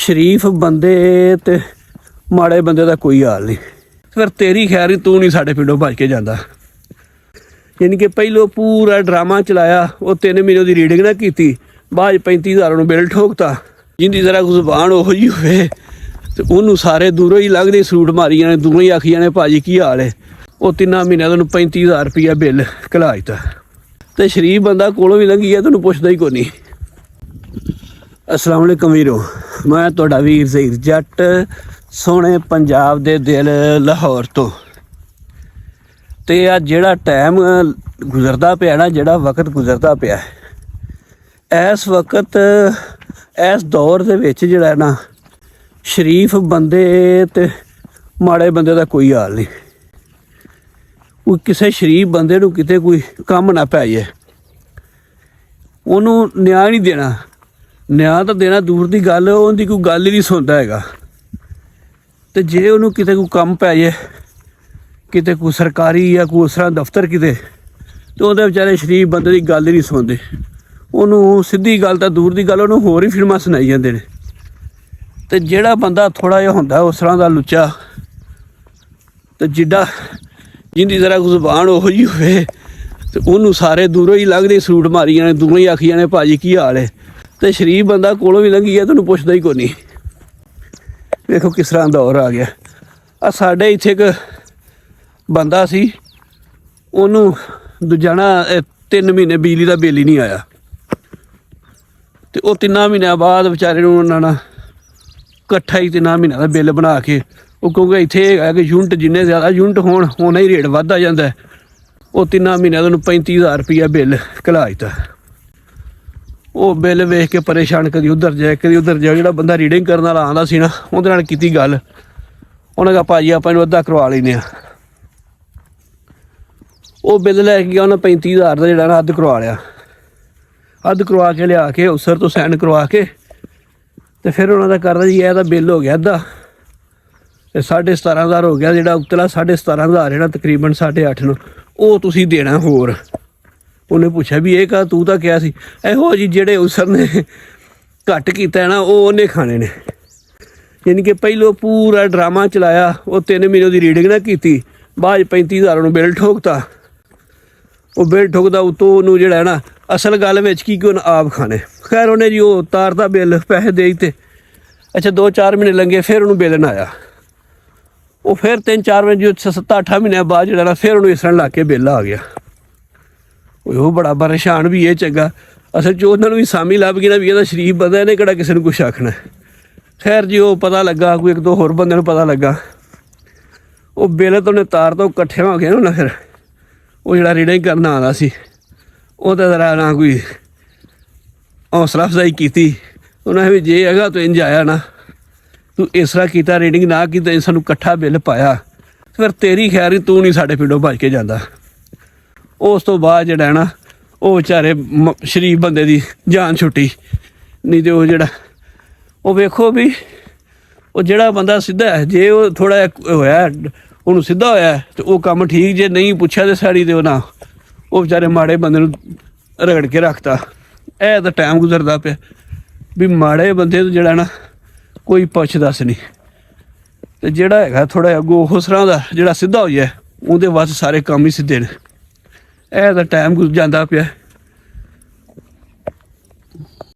शरीफ बंदे ते माड़े बंदे का कोई हाल नहीं। फिर तेरी खैर ही तू नहीं साढ़े पिंडों भज के जाता। यानी कि पहलों पूरा ड्रामा चलाया, वो 3 महीने की रीडिंग ना की, बाद 35,000 उन्होंने बिल ठोकता। जिंदी जरा जुबान उहो जी होए तो उन्होंने सारे दूरों ही लगते सूट मारी जाने, दूरों ही आखी जाने भाजी की हाल है। वो 3 महीने का 35,000 रुपया बिल घला दिता। तो शरीफ बंदा कोलों भी लंघी है, तेन पुछदा ही कोई नहीं। अस्सलाम वालेकुम वीरो, मैं तुहाडा वीर ज़हीर जट सोहणे पंजाब दे दिल लाहौर तो। ते अज जिहड़ा टाइम गुजरदा पिया ना, जिहड़ा वक्त गुजरदा पिया, इस वक्त इस दौर दे विच जिहड़ा ना शरीफ बंदे ते माड़े बंदे का कोई हाल नहीं। कोई किसी शरीफ बंदे नूं किते कोई कम ना पै जाए, उन्होंने न्याय नहीं देना। न्याय तो देना दूर की गल, उनकी कोई गल ही नहीं सुनता है। तो जे उन्होंने किते कोई कम पै जाए, किते कोई सरकारी या कोई उस तरह दफ्तर किते, तो उहदे बेचारे शरीफ बंदे की गल ही नहीं सुनते। उन्होंने सीधी गल तो दूर की गल, उन्होंने होर ही फिल्मां सुनाई जाते हैं। तो जिहड़ा बंदा थोड़ा जिहा हुंदा उस तरह का लुच्चा, तो जिड्डा जिंदी जरा जुबान उहो जी होए तो उन्होंने सारे दूरों ही लगते सूट मारी जाने, दूरों ही आखी जाने भाजी की हाल है। तो शरीफ बंदा कोलों भी लंघी है, तेन पुछदा ही कोई नहीं। देखो किस तरह दौर आ गया। आ साडे इत्थे एक बंदा सी, उन्होंने दूजा ना 3 महीने बिजली का बिल ही नहीं आया। तो वो 3 महीनों बाद बेचारे उन्होंने कट्ठा ही 3 महीनों का बिल बना के, वो क्योंकि इत्थे है कि यूनिट जिन्ने ज़्यादा यूनिट होण उन्ना ही रेट वधदा जांदा है। वो 3 महीनों का 35,000 रुपया बिल घला दिता। वो बिल वेख के परेशान, कभी उधर जाए कभी उधर जाए। जो बंदा रीडिंग करने वाला आंदा सी ना, उहदे नाल कीती गल, उन्हें कहा भाजी आपां इहनूं अद्धा करवा लैने आ। वो बिल लैके गया, उन्हें 35,000 का जिहड़ा ना अद्ध करवा लिया। अद्ध करवा के लिया के अफसर तो साइन करवा के, तो फिर उन्होंने करदा जी यह बिल हो गया अद्धा, 17,500 हो गया। जिहड़ा उतला 17,500 है ना, तकरीबन 8.5 वो तुसीं देना होर। उन्हें पूछा भी ये कहा तू तो क्या सी, इहो जी जेडे उसर ने घट किया ना, वो उन्हें खाने ने। यानी कि पहलों पूरा ड्रामा चलाया, वो 3 महीने की रीडिंग ना की, बाद 35,000 उन्होंने बिल ठोकता। वो बिल ठोकदा उतों उन्होंने जिहड़ा है ना असल गल विच की उन्हें आप खाने। खैर उन्हें जी वो उतारता बिल, पैसे दे दिते। अच्छा 2-4 महीने लंघे, फिर उन्होंने बिल ना आया। वो फिर 3-4 महीने जो 7-8 महीने बाद जिहड़ा ना फिर उन्होंने इस तरह ला के बिल आ गया। वो बड़ा परेशान भी ये चंगा। असल च उन्होंने भी सामी लभ गई ना भी ये शरीफ बंदा, इन्हें किहड़ा किसी ने कुछ आखना। खैर जी वो पता लगा, कोई 1-2 होर बंदे नूं पता लगा, वो बिल तो उन्हें तार तो कट्ठे हो गए ना। फिर वो जिहड़ा रीडिंग करना आंदा सी, ओहदा जरा ना कोई हौसला अफजाई की। उन्हें भी जे हैगा तो इंज आया ना, तू इस तरह किया रीडिंग ना की तो सानू कट्ठा बिल पाया, फिर तेरी खैर ही तू नहीं साढ़े पिंडों भज के जाता। उस तो बाद जिहड़ा है ना वो बेचारे शरीफ बंदे की जान छुट्टी। नहीं तो जिहड़ा वो वेखो भी, वो जिहड़ा बंदा सीधा है, जे वो थोड़ा होया उन्होंने सीधा होया तो वो काम ठीक, जे नहीं पुछया तो साड़ी तो ना वो बेचारे माड़े बंदे नूं रगड़ के रखता। ऐ तो टाइम गुजरदा पिया भी माड़े बंदे तो जिहड़ा ना कोई पुछ दस नहीं। तो जिहड़ा हैगा थोड़ा अगों उस तरह का जिहड़ा सीधा हो जाए, उहदे वास्ते सारे काम ही सीधे ने। ऐ तो टाइम जांदा पिया।